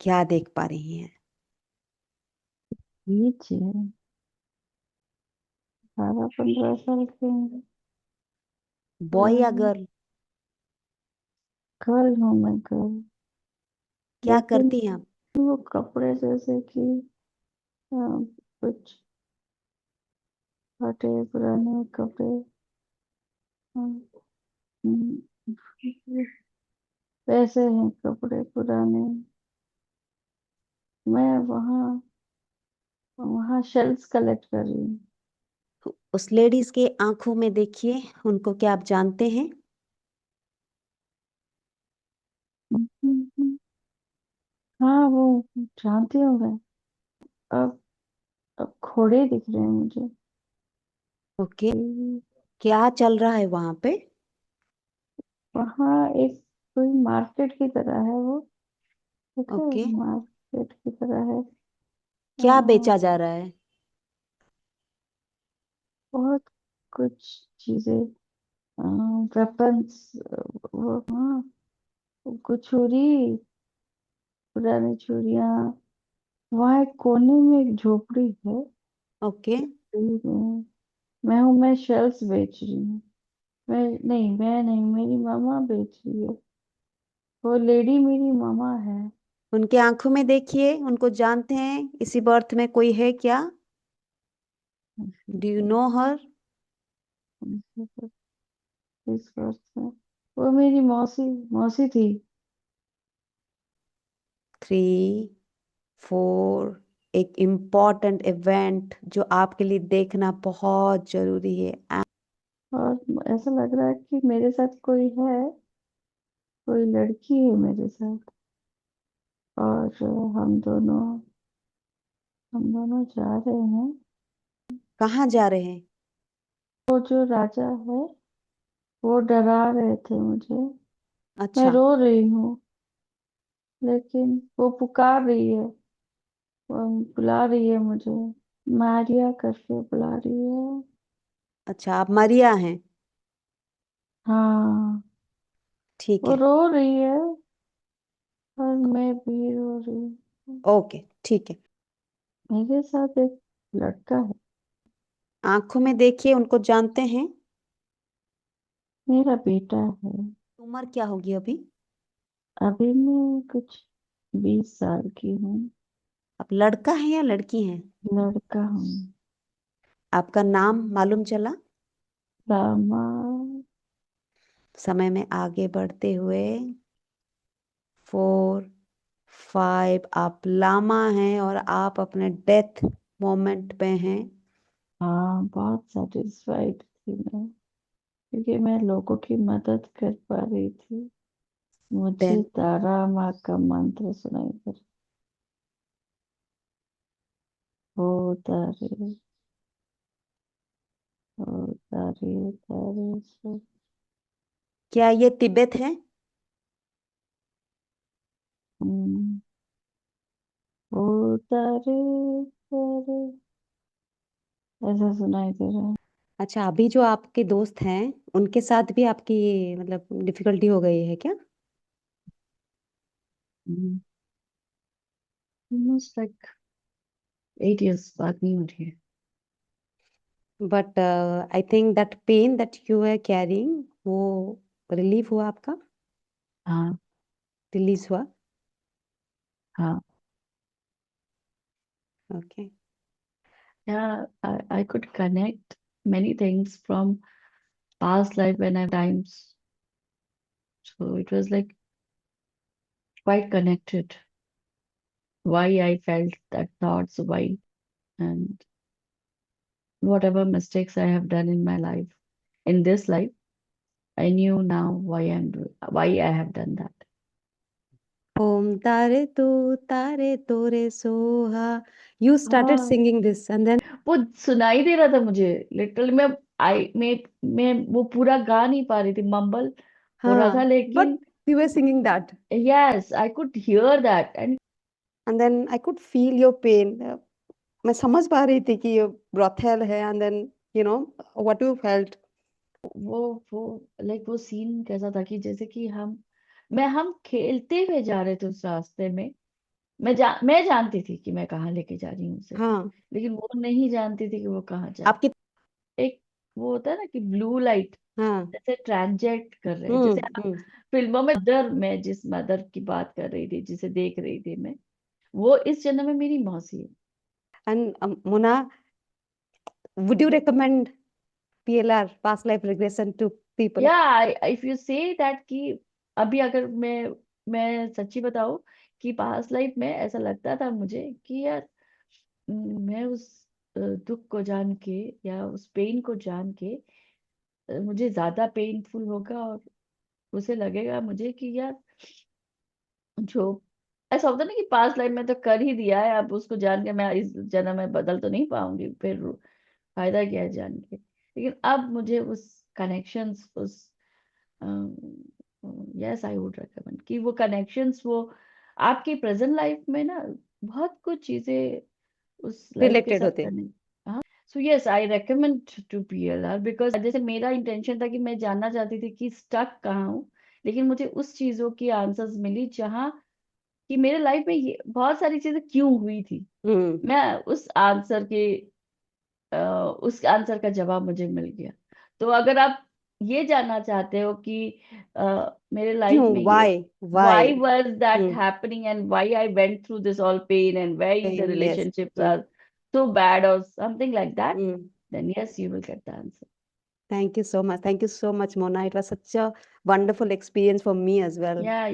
क्या देख पा रही हैं? बीच है। 12-15 साल के होंगे। बॉय या गर्ल? गर्ल हूँ मैं, गर्ल। क्या लेकिन करती हैं आप? वो कपड़े जैसे कि अ, कुछ फटे पुराने कपड़े। अ, हम्म, वैसे हैं कपड़े पुराने। मैं वहाँ वहाँ शेल्स कलेक्ट कर रही हूँ। उस लेडीज के आंखों में देखिए, उनको क्या आप जानते हैं? हाँ, वो जानती हूँ मैं। अब अब घोड़े दिख रहे हैं मुझे। ओके। क्या चल रहा है वहां पे? वहाँ एक कोई मार्केट की तरह है वो। ओके। ओके। मार्केट की तरह है। क्या हाँ, बेचा जा रहा है? बहुत कुछ चीजें, वेपन्स, वो, हाँ, कुछ छुरी, पुरानी छुरियां। वहाँ एक कोने में एक झोपड़ी है। ओके। झोपड़ी में मैं शेल्स बेच रही हूँ। मैं नहीं, मेरी मामा बेच रही है। वो लेडी मेरी मामा है। उनके आंखों में देखिए, उनको जानते हैं? इसी बर्थ में कोई है क्या? डू यू नो हर? इस वर्ष में वो मेरी मौसी मौसी थी। 3, 4। एक इम्पॉर्टेंट इवेंट जो आपके लिए देखना बहुत जरूरी है। और ऐसा लग रहा है कि मेरे साथ कोई है, कोई लड़की है मेरे साथ। और हम दोनों जा रहे हैं। कहाँ जा रहे हैं? वो जो राजा है, वो डरा रहे थे मुझे। मैं अच्छा। रो रही हूँ, लेकिन वो पुकार रही है। वो बुला रही है मुझे, मारिया करके बुला रही है। अच्छा, आप मरिया हैं? हाँ, ठीक वो है। रो रही है और मैं भी रो रही हूँ। ओके, ठीक है। मेरे साथ एक लड़का है। आंखों में देखिए, उनको जानते हैं? मेरा बेटा है। उम्र क्या होगी अभी? अभी मैं कुछ 20 साल की हूँ। आप लड़का है या लड़की हैं? लड़का हूँ। आपका नाम मालूम चला? रामा। समय में आगे बढ़ते हुए, 4, 5। आप लामा हैं और आप अपने डेथ मोमेंट पे हैं। हाँ, बहुत सेटिस्फाइड थी मैं, क्योंकि मैं लोगों की मदद कर पा रही थी। मुझे देन तारा माँ का मंत्र सुनाई दे। ओ तारे, ओ तारे, तारे से। क्या ये तिब्बत है? हम्म, ओ तारे, तारे, ऐसा सुनाई दे रहा है। अच्छा, अभी जो आपके दोस्त हैं उनके साथ भी आपकी मतलब डिफिकल्टी हो गई है क्या? ऑलमोस्ट लाइक 8 years बात नहीं हो रही है। But I think that pain that you are carrying, वो रिलीव हुआ आपका? हाँ, रिलीज हुआ? हाँ। Okay. Yeah, I could connect many things from past life when I times. So it was like quite connected. Why I felt that thoughts, why, and whatever mistakes I have done in my life, in this life, I knew now why I have done that. ओम तारे तू, तारे तोरे Soha. You started हाँ, singing this and then. वो सुनाई दे रहा था मुझे। लिटरली मैं वो पूरा गा नहीं पा रही थी, मम्बल हो रहा था, हाँ, बट लेकिन you were singing that yes, I could hear that. And and then I could feel your pain. मैं समझ पा रही थी कि ये ब्रोथेल है and then you know what you felt. वो लाइक वो सीन कैसा था कि जैसे कि हम खेलते हुए जा रहे थे उस रास्ते में। मैं जानती थी कि मैं कहाँ लेके जा रही हूँ उसे, हाँ, लेकिन वो नहीं जानती थी कि वो कहाँ जा रही। आपकी। एक वो होता है ना कि ब्लू लाइट, हाँ। जैसे ट्रांजेक्ट कर रहे हैं, जैसे आप हम्म। फिल्मों में, मदर, मैं जिस मदर की बात कर रही थी, जिसे देख रही थी मैं, वो इस जन्म में मेरी मौसी है। And Muna, would you recommend PLR, past life regression, to people? या इफ यू से दैट कि अभी अगर मैं सच्ची बताऊं कि पास्ट लाइफ में ऐसा लगता था मुझे कि यार, मैं उस दुख को जान के या उस पेन को जान के मुझे ज्यादा पेनफुल होगा, और उसे लगेगा मुझे कि यार, जो ऐसा होता है ना कि पास्ट लाइफ में तो कर ही दिया है, अब उसको जान के मैं इस जन्म में बदल तो नहीं पाऊंगी, फिर फायदा क्या है जान के। लेकिन अब मुझे उस कनेक्शंस, उस यस आई वुड रेकमेंड कि वो कनेक्शंस, वो आपकी प्रेजेंट लाइफ में ना बहुत कुछ चीजें उस लाइफ के रिलेटेड साथ होते। कनेक्ट। हाँ, so yes I recommend to PLR, because जैसे मेरा इंटेंशन था कि मैं जानना चाहती थी कि स्टक कहाँ हूँ, लेकिन मुझे उस चीजों की आंसर्स मिली जहाँ कि मेरे लाइफ में ये बहुत सारी चीजें क्यों हुई थी। हम्म। मैं उस आंसर का जवाब मुझे मिल गया। तो अगर आप ये जानना चाहते हो कि मेरे लाइफ क्यों? में ये why? why why? was that hmm. happening and why I went through this all pain and why the yes. relationships are so bad or something like that, hmm. then yes, you will get the answer. Thank you so much. Thank you so much, Mona. It was such a wonderful experience for me as well. Yeah.